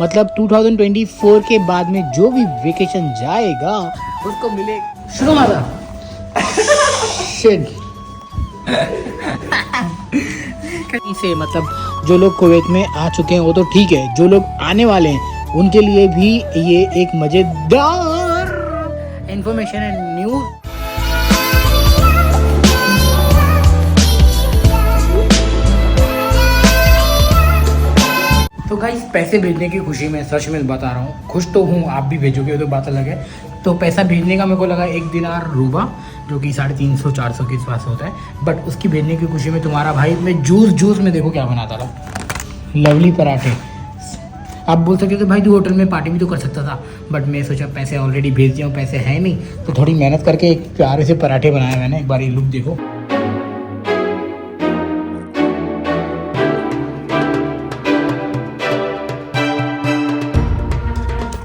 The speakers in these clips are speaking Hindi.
मतलब 2024 के बाद में जो भी वेकेशन जाएगा उसको मिले शुरू मारा शिट कहीं से मतलब जो लोग कुवैत में आ चुके हैं वो तो ठीक है, जो लोग आने वाले हैं उनके लिए भी ये एक मजेदार इंफॉर्मेशन है, न्यूज़। तो गाइस पैसे भेजने की खुशी में सच में बता रहा हूँ, खुश तो हूँ, आप भी भेजोगे तो बात अलग है। तो पैसा भेजने का मेरे को लगा 1 दिनार रूबा जो कि 350-400 के पास होता है, बट उसकी भेजने की खुशी में तुम्हारा भाई मैं जूस में देखो क्या बनाता था, लवली पराठे। आप बोल सकते हो भाई तू होटल में पार्टी भी तो कर सकता था, बट मैं सोचा पैसे ऑलरेडी भेज दिया हूँ, पैसे है नहीं तो थोड़ी मेहनत करके एक प्यारे से पराठे बनाए मैंने। एक बार ये लुक देखो,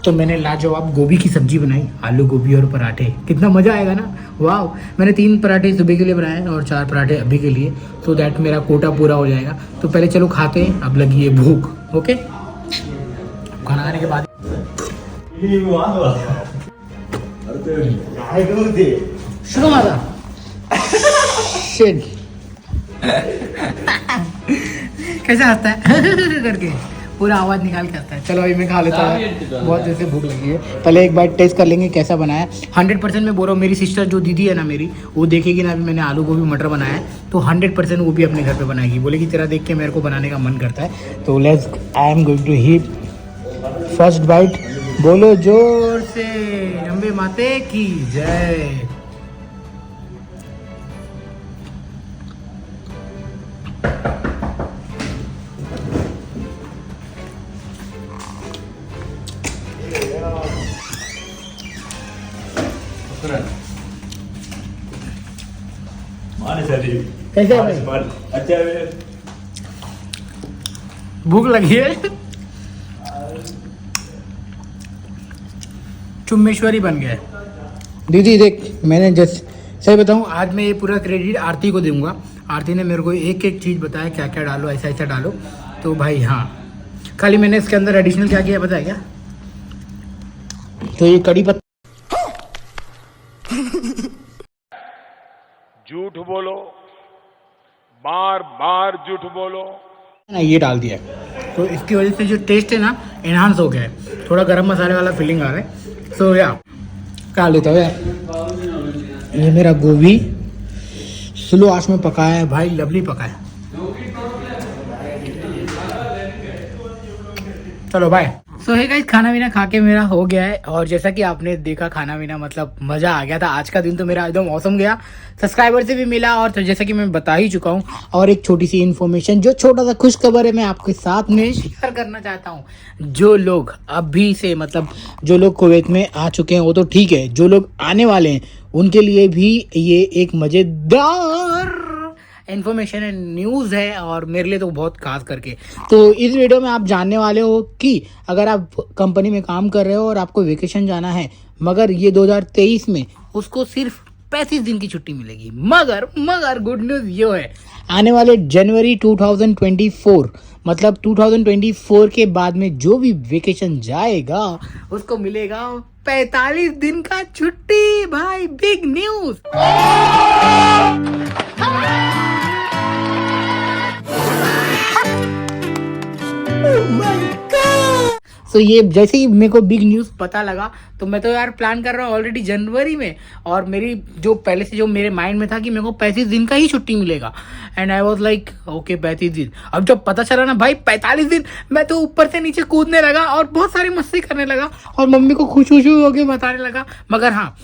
तो मैंने लाजवाब गोभी की सब्जी बनाई, आलू गोभी और पराठे। कितना मज़ा आएगा ना, वाह। मैंने 3 पराठे सुबह के लिए बनाए और 4 पराठे अभी के लिए, तो दैट मेरा कोटा पूरा हो जाएगा। तो पहले चलो खाते हैं, अब लगी है भूख। ओके, खाना खाने के बाद शुरू मारा शिट कैसे हंसता है करके पूरा आवाज निकाल के आता है। चलो अभी मैं खा लेता हूँ, बहुत देर से भूख लगी है। पहले एक बार टेस्ट कर लेंगे कैसा बनाया। 100% मैं बोल रहा हूँ, मेरी सिस्टर जो दीदी है ना मेरी, वो देखेगी ना अभी मैंने आलू गोभी मटर बनाया है तो 100% वो भी अपने घर पे बनाएगी, बोलेगी तेरा देख के मेरे को बनाने का मन करता है। तो let's, I am going to heat first bite. बोलो जोर से, अम्बे माते की जय। कैसे है भाई? अच्छा भूख लगी है, चुम्मेश्वरी बन गया है। दीदी देख, मैंने जस्ट सही बताऊं, आज मैं ये पूरा क्रेडिट आरती को दूंगा। आरती ने मेरे को एक एक चीज़ बताया, क्या क्या डालो, ऐसा ऐसा डालो। तो भाई हाँ, खाली मैंने इसके अंदर एडिशनल क्या किया बताया क्या, तो ये कड़ी पत्ता झूठ बोलो, बार बार झूठ बोलो ना, ये डाल दिया है। तो इसकी वजह से जो टेस्ट है ना एनहांस हो गया है, थोड़ा गरम मसाले वाला फीलिंग आ रहा है। सो या खा लेता हूँ यार। ये मेरा गोभी स्लो आंच में पकाया है भाई, लवली पकाया है। चलो बाय। सो है गाइस, खाना पीना खा के मेरा हो गया है, और जैसा कि आपने देखा खाना पीना मतलब मजा आ गया था। आज का दिन तो मेरा एकदम औसम गया, सब्सक्राइबर से भी मिला, और तो जैसा कि मैं बता ही चुका हूँ। और एक छोटी सी इन्फॉर्मेशन, जो छोटा सा खुश खबर है, मैं आपके साथ में शेयर करना चाहता हूँ। जो लोग अभी से मतलब जो लोग कुवैत में आ चुके हैं वो तो ठीक है, जो लोग आने वाले हैं उनके लिए भी ये एक मजेदार इन्फॉर्मेशन है, न्यूज़ है, और मेरे लिए तो बहुत खास करके। तो इस वीडियो में आप जानने वाले हो कि अगर आप कंपनी में काम कर रहे हो और आपको वेकेशन जाना है, मगर ये 2023 में उसको सिर्फ 35 दिन की छुट्टी मिलेगी। मगर गुड न्यूज़ ये है, आने वाले जनवरी 2024 मतलब 2024 के बाद में जो भी वेकेशन जाएगा उसको मिलेगा 45 दिन का छुट्टी। भाई बिग न्यूज़। तो ये जैसे ही मेरे को बिग न्यूज़ पता लगा तो मैं तो यार प्लान कर रहा हूँ ऑलरेडी जनवरी में, और मेरी जो पहले से जो मेरे माइंड में था कि मेरे को 35 दिन का ही छुट्टी मिलेगा, and I was like okay 35 दिन। अब जब पता चला ना भाई 45 दिन, मैं तो ऊपर से नीचे कूदने लगा और बहुत सारी मस्ती करने लगा और मम्मी को खुश होकर बताने लगा। मगर हाँ,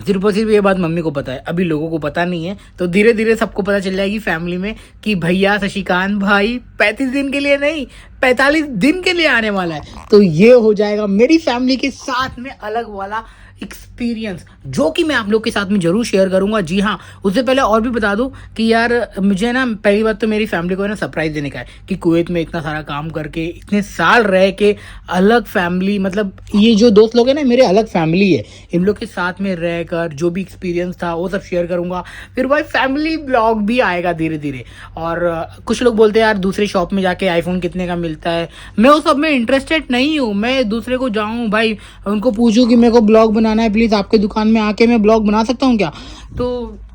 सिर्फ और सिर्फ ये बात मम्मी को पता है, अभी लोगों को पता नहीं है। तो धीरे धीरे सबको पता चल जाएगी फैमिली में कि भैया शशिकांत भाई 35 दिन के लिए नहीं 45 दिन के लिए आने वाला है। तो ये हो जाएगा मेरी फैमिली के साथ में अलग वाला एक्सपीरियंस जो कि मैं आप लोग के साथ में जरूर शेयर करूंगा। जी हाँ, उससे पहले और भी बता दूं कि यार मुझे ना पहली बात तो मेरी फैमिली को ना सरप्राइज देने का है कि कुवैत में इतना सारा काम करके इतने साल रह के अलग फैमिली, मतलब ये जो दोस्त लोग हैं ना मेरे अलग फैमिली है, इन लोग के साथ में रहकर जो भी एक्सपीरियंस था वो सब शेयर करूंगा। फिर भाई फैमिली ब्लॉग भी आएगा धीरे धीरे। और कुछ लोग बोलते हैं यार दूसरे शॉप में जाके आईफोन कितने का मिलता है, मैं वो सब में इंटरेस्टेड नहीं हूँ। मैं दूसरे को जाऊँ भाई उनको पूछूं कि मेरे को ब्लॉग बनाना है, प्लीज़ आपके दुकान में आके मैं ब्लॉग बना सकता हूँ क्या?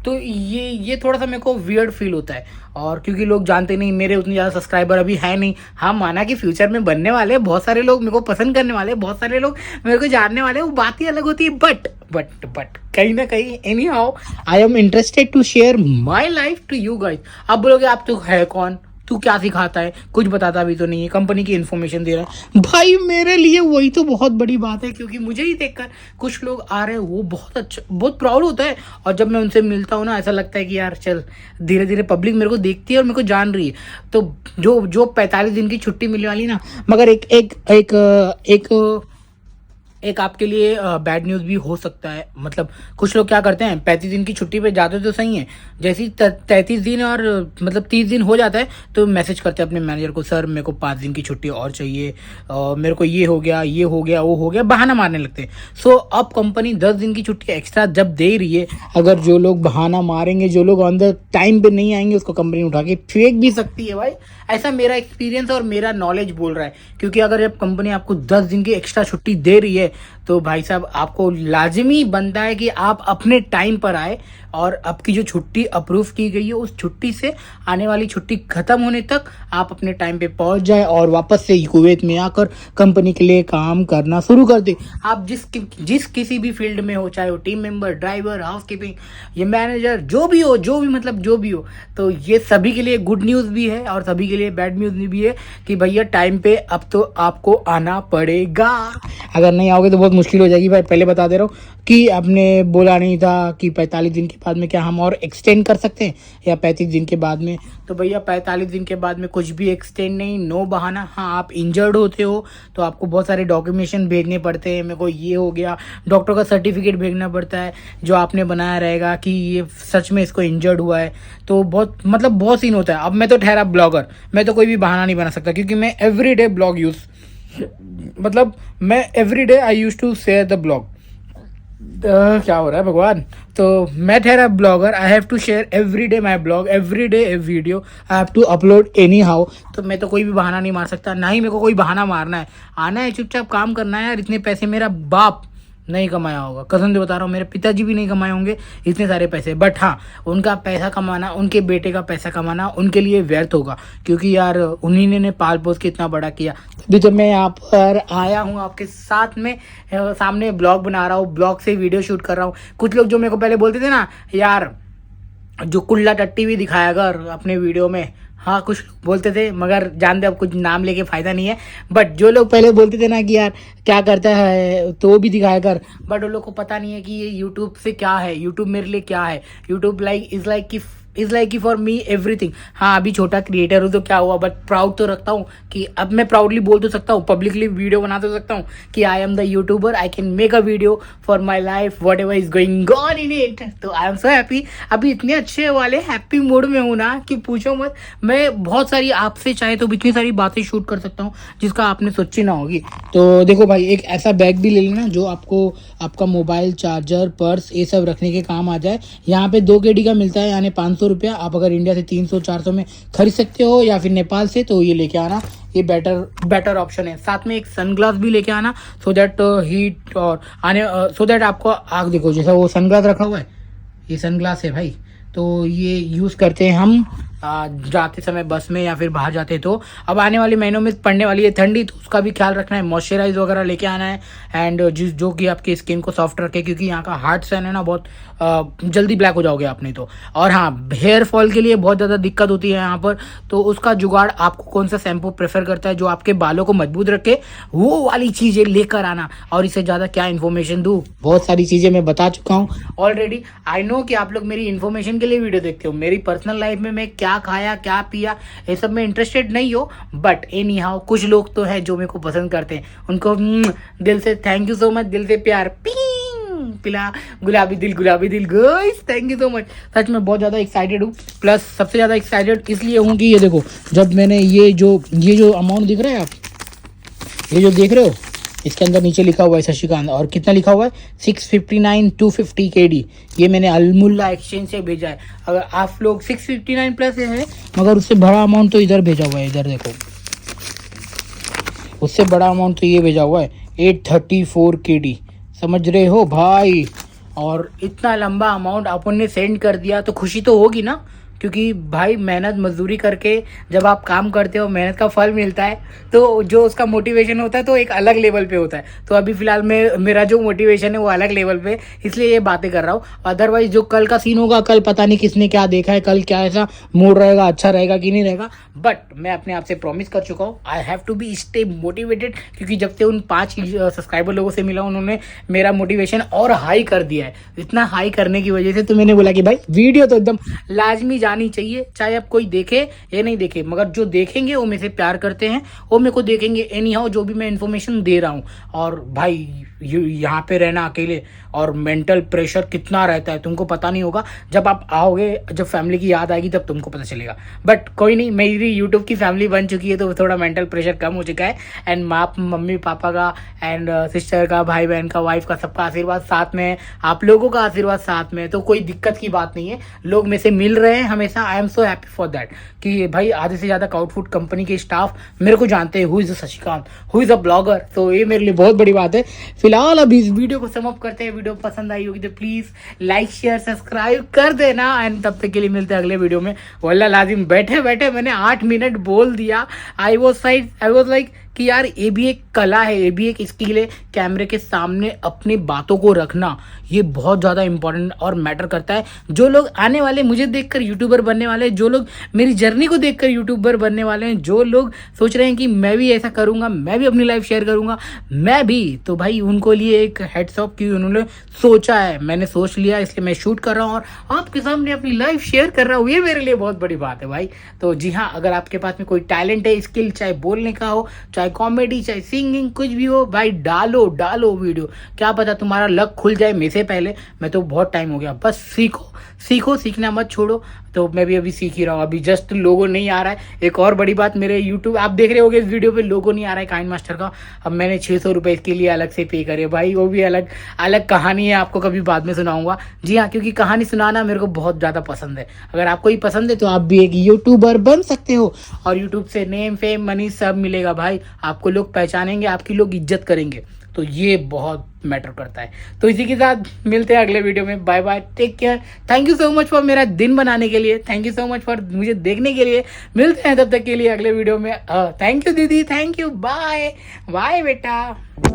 तो ये थोड़ा सा मेरे को वियर्ड फील होता है। और क्योंकि लोग जानते नहीं, मेरे उतने ज़्यादा सब्सक्राइबर अभी है नहीं। हाँ, माना कि फ्यूचर में बनने वाले, बहुत सारे लोग मेरे को पसंद करने वाले, बहुत सारे लोग मेरे को जानने वाले, वो बात ही अलग होती है। बट कहीं ना कहीं anyhow I am interested to share my life to you guys. अब बोलोगे आप तो है कौन, तू क्या सिखाता है, कुछ बताता भी तो नहीं है, कंपनी की इन्फॉर्मेशन दे रहा है। भाई मेरे लिए वही तो बहुत बड़ी बात है, क्योंकि मुझे ही देखकर कुछ लोग आ रहे हैं, वो बहुत अच्छा, बहुत प्राउड होता है। और जब मैं उनसे मिलता हूँ ना, ऐसा लगता है कि यार चल धीरे धीरे पब्लिक मेरे को देखती है और मेरे को जान रही है। तो जो 45 दिन की छुट्टी मिलने वाली ना, मगर एक आपके लिए बैड न्यूज़ भी हो सकता है। मतलब कुछ लोग क्या करते हैं, 35 दिन की छुट्टी पे जाते तो सही है, जैसे ही 33 दिन और मतलब 30 दिन हो जाता है तो मैसेज करते हैं अपने मैनेजर को, सर मेरे को 5 दिन की छुट्टी और चाहिए, मेरे को ये हो गया वो हो गया, बहाना मारने लगते हैं। सो अब कंपनी 10 दिन की छुट्टी एक्स्ट्रा जब दे रही है, अगर जो लोग बहाना मारेंगे, जो लोग ऑन द टाइम पे नहीं आएंगे, उसको कंपनी उठा के फेंक भी सकती है भाई। ऐसा मेरा एक्सपीरियंस और मेरा नॉलेज बोल रहा है। क्योंकि अगर जब कंपनी आपको 10 दिन की एक्स्ट्रा छुट्टी दे रही है तो भाई साहब आपको लाजमी बनता है कि आप अपने टाइम पर आए, और आपकी जो छुट्टी अप्रूव की गई है उस छुट्टी से आने वाली छुट्टी खत्म होने तक आप अपने टाइम पे पहुंच जाए और वापस से कुवैत में आकर कंपनी के लिए काम करना शुरू कर दे। आप जिस किसी भी फील्ड में हो, चाहे वो टीम मेंबर, ड्राइवर, हाउसकीपिंग, ये मैनेजर, जो भी हो, तो ये सभी के लिए गुड न्यूज़ भी है और सभी के लिए बैड न्यूज़ भी है कि भैया टाइम पे अब तो आपको आना पड़ेगा। अगर नहीं आओगे तो बहुत मुश्किल हो जाएगी भाई, पहले बता दे रहा हूँ कि आपने बोला नहीं था कि 45 दिन के बाद में क्या हम और एक्सटेंड कर सकते हैं या 35 दिन के बाद में। तो भैया 45 दिन के बाद में कुछ भी एक्सटेंड नहीं, नो बहाना। हाँ, आप इंजर्ड होते हो तो आपको बहुत सारे डॉक्यूमेंटेशन भेजने पड़ते हैं, मेरे को ये हो गया, डॉक्टर का सर्टिफिकेट भेजना पड़ता है जो आपने बनाया रहेगा कि ये सच में इसको इंजर्ड हुआ है। तो बहुत सीन होता है। अब मैं तो ठहरा ब्लॉगर, मैं तो कोई भी बहाना नहीं बना सकता, क्योंकि मैं एवरीडे ब्लॉग मैं everyday I use to share the blog. क्या हो रहा है भगवान। तो मैं ठहरा blogger, I have to share every day my blog, every day a video, I have to upload anyhow. तो मैं तो कोई भी बहाना नहीं मार सकता, ना ही मेरे को कोई बहाना मारना है। आना है, चुपचाप काम करना है यार। इतने पैसे मेरा बाप नहीं कमाया होगा, कसम से बता रहा हूँ, मेरे पिताजी भी नहीं कमाए होंगे इतने सारे पैसे। बट हाँ, उनका पैसा कमाना, उनके बेटे का पैसा कमाना उनके लिए व्यर्थ होगा, क्योंकि यार उन्हीं ने पाल पोस के इतना बड़ा किया। अभी जब मैं यहाँ पर आया हूँ आपके साथ में सामने ब्लॉग बना रहा हूँ, ब्लॉग से वीडियो शूट कर रहा हूँ। कुछ लोग जो मेरे को पहले बोलते थे ना, यार जो कुल्ला टट्टी भी दिखाया कर अपने वीडियो में, हाँ कुछ बोलते थे, मगर जान दे अब कुछ नाम लेके फ़ायदा नहीं है। बट जो लोग पहले बोलते थे ना कि यार क्या करता है तो वो भी दिखाया कर, बट उन लोग को पता नहीं है कि ये यूट्यूब से क्या है, यूट्यूब मेरे लिए क्या है। यूट्यूब इज़ लाइक कि फॉर मी एवरीथिंग। हाँ, अभी छोटा क्रिएटर हूँ तो क्या हुआ, बट प्राउड तो रखता हूँ कि अब मैं प्राउडली बोल तो सकता हूँ, पब्लिकली वीडियो बना तो सकता हूँ कि I am the YouTuber, I can make a video for my life what ever is going on in it. तो आई एम सो हैप्पी। अभी इतने अच्छे वाले हैप्पी मूड में हूँ ना कि पूछो मत। मैं बहुत सारी आपसे चाहे तो इतनी सारी बातें शूट कर सकता हूँ जिसका आपने सोची ना होगी। तो देखो भाई, एक ऐसा बैग भी ले लेना जो आपको आपका मोबाइल, चार्जर, पर्स ये सब रखने के काम आ जाए। यहाँ पे 2 KD का मिलता है, यानी 500 रुपया। आप अगर इंडिया से 300-400 में खरीद सकते हो या फिर नेपाल से, तो ये लेके आना, ये बेटर ऑप्शन है। साथ में एक सनग्लास भी लेके आना, सो दैट हीट और सो दैट आपको आँख, देखो जैसा वो सनग्लास रखा हुआ है, ये सनग्लास है भाई, तो ये यूज़ करते हैं हम जाते समय बस में या फिर बाहर जाते। तो अब आने वाले महीनों में पड़ने वाली है ठंडी, तो उसका भी ख्याल रखना है, मॉइस्चराइज वगैरह लेके आना है, एंड जो कि आपकी स्किन को सॉफ्ट रखे, क्योंकि यहाँ का हार्ड सन है ना, बहुत जल्दी ब्लैक हो जाओगे आपने तो। और हाँ, हेयर फॉल के लिए बहुत ज़्यादा दिक्कत होती है यहाँ पर, तो उसका जुगाड़ आपको कौन सा शैम्पू प्रेफर करता है जो आपके बालों को मजबूत रखे, वो वाली चीज़ें लेकर आना। और इससे ज़्यादा क्या इन्फॉर्मेशन दूँ, बहुत सारी चीज़ें मैं बता चुका हूँ ऑलरेडी। आई नो कि आप लोग मेरी इन्फॉर्मेशन के लिए वीडियो देखते हो, मेरी पर्सनल लाइफ में मैं क्या खाया क्या पिया ये सब में इंटरेस्टेड नहीं हो, बट एनी हाउ कुछ लोग तो हैं जो मेरे को पसंद करते हैं, उनको दिल से थैंक यू सो मच, दिल से प्यार। पिला गुलाबी दिल guys, thank you so much. सच में बहुत ज़्यादा एक्साइटेड हूँ, प्लस सबसे ज़्यादा एक्साइटेड इसलिए हूँ कि ये देखो, जब मैंने ये जो अमाउंट दिख रहा है, आप ये जो देख रहे हो, इसके अंदर नीचे लिखा हुआ है शशिकांत, और कितना लिखा हुआ है 659,250 KD, ये मैंने अल्मुल्ला एक्सचेंज से भेजा है। अगर आप लोग 659 प्लस है, मगर उससे बड़ा अमाउंट तो इधर भेजा हुआ है, इधर देखो, उससे बड़ा अमाउंट तो ये भेजा हुआ है 834 KD, समझ रहे हो भाई। और इतना लंबा अमाउंट अपन ने सेंड कर दिया तो खुशी तो होगी ना, क्योंकि भाई मेहनत मजदूरी करके जब आप काम करते हो, मेहनत का फल मिलता है, तो जो उसका मोटिवेशन होता है तो एक अलग लेवल पे होता है। तो अभी फिलहाल मेरा जो मोटिवेशन है वो अलग लेवल पे, इसलिए ये बातें कर रहा हूँ। अदरवाइज जो कल का सीन होगा, कल पता नहीं किसने क्या देखा है, कल क्या ऐसा मूड रहेगा, अच्छा रहेगा कि नहीं रहेगा, बट मैं अपने आप से प्रॉमिस कर चुका हूँ, I have to be stay motivated, क्योंकि जब से उन 5 सब्सक्राइबर लोगों से मिला, उन्होंने मेरा मोटिवेशन और हाई कर दिया है। इतना हाई करने की वजह से तो मैंने बोला कि भाई वीडियो तो एकदम लाजमी जानी चाहिए, चाहे अब कोई देखे या नहीं देखे, मगर जो देखेंगे वो मेरे से प्यार करते हैं, वो मेरे को देखेंगे एनी हाउ जो भी मैं इन्फॉर्मेशन दे रहा हूँ। और भाई यहाँ पे रहना अकेले और मेंटल प्रेशर कितना रहता है तुमको पता नहीं होगा, जब आप आओगे, जब फैमिली की याद आएगी तब तुमको पता चलेगा। बट कोई नहीं, मेरी यूट्यूब की फैमिली बन चुकी है तो थोड़ा मेंटल प्रेशर कम हो चुका है। एंड मम्मी पापा का एंड सिस्टर का, भाई बहन का, वाइफ का, सबका आशीर्वाद साथ में है, आप लोगों का आशीर्वाद साथ में है, तो कोई दिक्कत की बात नहीं है। लोग मेरे से मिल रहे हैं हमेशा, I am so happy for that कि भाई आधे से ज़्यादा काउटफूड कंपनी के स्टाफ मेरे को जानते हैं, who is Shashikant, who is a blogger. तो ये मेरे लिए बहुत बड़ी बात है। फिलहाल अभी इस वीडियो को समाप्त करते हैं। वीडियो पसंद आई होगी तो प्लीज़ लाइक शेयर सब्सक्राइब कर देना। एंड तब तक के लिए मिलते हैं अगले वीडियो में। वल्लाह लाजिम बैठे बैठे मैंने 8 मिनट बोल दिया। आई वॉज लाइक कि यार ये भी एक कला है, ये भी एक स्किल है, कैमरे के सामने अपनी बातों को रखना, ये बहुत ज़्यादा इंपॉर्टेंट और मैटर करता है। जो लोग आने वाले मुझे देखकर यूट्यूबर बनने वाले, जो लोग मेरी जर्नी को देखकर यूट्यूबर बनने वाले हैं, जो लोग सोच रहे हैं कि मैं भी ऐसा करूँगा, मैं भी अपनी लाइफ शेयर करूँगा, मैं भी, तो भाई उनको लिए एक हेड्स ऑफ कि उन्होंने सोचा है, मैंने सोच लिया, इसलिए मैं शूट कर रहा हूँ और आपके सामने अपनी लाइफ शेयर कर रहा हूँ। ये मेरे लिए बहुत बड़ी बात है भाई। तो जी हाँ, अगर आपके पास में कोई टैलेंट है, स्किल, चाहे बोलने का हो, चाहे कॉमेडी, चाहे सिंगिंग, कुछ भी हो भाई, डालो वीडियो, क्या पता तुम्हारा लक खुल जाए मेरे से पहले। मैं तो बहुत टाइम हो गया, बस सीखो, सीखना मत छोड़ो। तो मैं भी अभी सीख ही रहा हूँ, अभी जस्ट लोगो नहीं आ रहा है। एक और बड़ी बात, मेरे यूट्यूब आप देख रहे होगे इस वीडियो पे लोगो नहीं आ रहा है काइन मास्टर का। अब मैंने 600 रुपये इसके लिए अलग से पे करे भाई, वो भी अलग कहानी है, आपको कभी बाद में सुनाऊंगा। जी हाँ, क्योंकि कहानी सुनाना मेरे को बहुत ज़्यादा पसंद है। अगर आपको ही पसंद है तो आप भी एक यूट्यूबर बन सकते हो और यूट्यूब से नेम फेम मनी सब मिलेगा भाई। आपको लोग पहचानेंगे, आपकी लोग इज्जत करेंगे, तो ये बहुत मैटर करता है। तो इसी के साथ मिलते हैं अगले वीडियो में। Bye bye, take care, thank you so much for मेरा दिन बनाने के लिए, thank you so much for मुझे देखने के लिए। मिलते हैं तब तक के लिए अगले वीडियो में। थैंक यू दीदी, थैंक यू, बाय बाय बेटा।